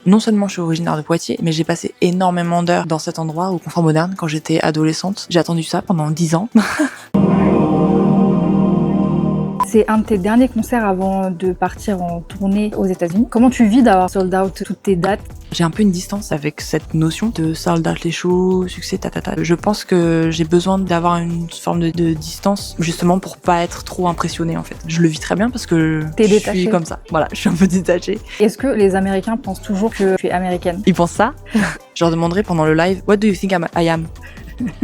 Non seulement je suis originaire de Poitiers, mais j'ai passé énormément d'heures dans cet endroit au Confort Moderne quand j'étais adolescente. J'ai attendu ça pendant 10 ans. C'est un de tes derniers concerts avant de partir en tournée aux États-Unis. Comment tu vis d'avoir sold out toutes tes dates? J'ai un peu une distance avec cette notion de sold out les shows, succès, tatata. Je pense que j'ai besoin d'avoir une forme de distance, justement pour pas être trop impressionnée en fait. Je le vis très bien parce que T'es je détachée. suis comme ça. Voilà, je suis un peu détachée. Est-ce que les Américains pensent toujours que tu es américaine? Ils pensent ça. Je leur demanderai pendant le live, What do you think I am?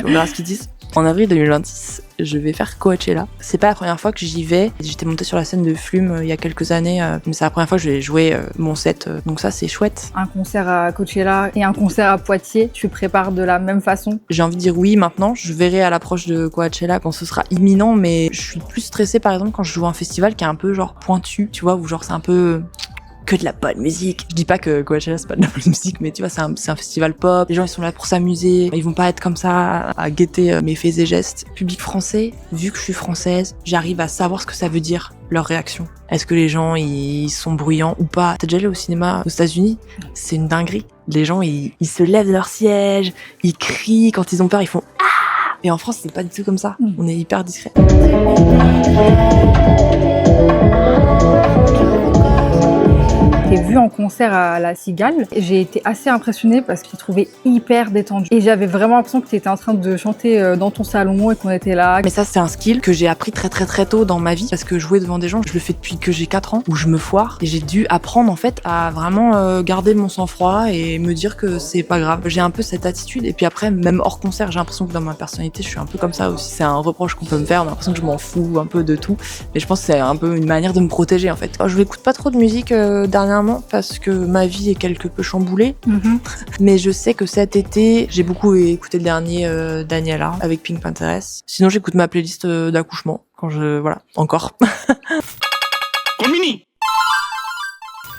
On verra ce qu'ils disent. En avril 2026, je vais faire Coachella. C'est pas la première fois que j'y vais. J'étais montée sur la scène de Flume il y a quelques années, mais c'est la première fois que je vais jouer mon set. Donc ça, c'est chouette. Un concert à Coachella et un concert à Poitiers, tu prépares de la même façon? J'ai envie de dire oui maintenant. Je verrai à l'approche de Coachella quand ce sera imminent, mais je suis plus stressée par exemple quand je joue un festival qui est un peu genre pointu, tu vois, où genre c'est un peu que de la bonne musique. Je dis pas que Coachella c'est pas de la bonne musique, mais tu vois, c'est un festival pop. Les gens ils sont là pour s'amuser. Ils vont pas être comme ça à guetter mes faits et gestes. Public français, vu que je suis française, j'arrive à savoir ce que ça veut dire, leur réaction. Est-ce que les gens ils sont bruyants ou pas? T'as déjà allé au cinéma aux États-Unis? C'est une dinguerie. Les gens ils se lèvent de leur siège, ils crient quand ils ont peur, ils font ah. Et en France c'est pas du tout comme ça. On est hyper discret. T'es vue en concert à la Cigale. J'ai été assez impressionnée parce que je t'ai trouvée hyper détendue. Et j'avais vraiment l'impression que t'étais en train de chanter dans ton salon et qu'on était là. Mais ça, c'est un skill que j'ai appris très très très tôt dans ma vie parce que jouer devant des gens, je le fais depuis que j'ai 4 ans où je me foire et j'ai dû apprendre en fait à vraiment garder mon sang-froid et me dire que c'est pas grave. J'ai un peu cette attitude et puis après, même hors concert, j'ai l'impression que dans ma personnalité, je suis un peu comme ça aussi. C'est un reproche qu'on peut me faire, on a l'impression que je m'en fous un peu de tout. Mais je pense que c'est un peu une manière de me protéger en fait. Je n'écoute pas trop de musique dernièrement parce que ma vie est quelque peu chamboulée. Mais je sais que cet été, j'ai beaucoup écouté le dernier Daniela avec Pink Panthers. Sinon, j'écoute ma playlist d'accouchement quand voilà, encore.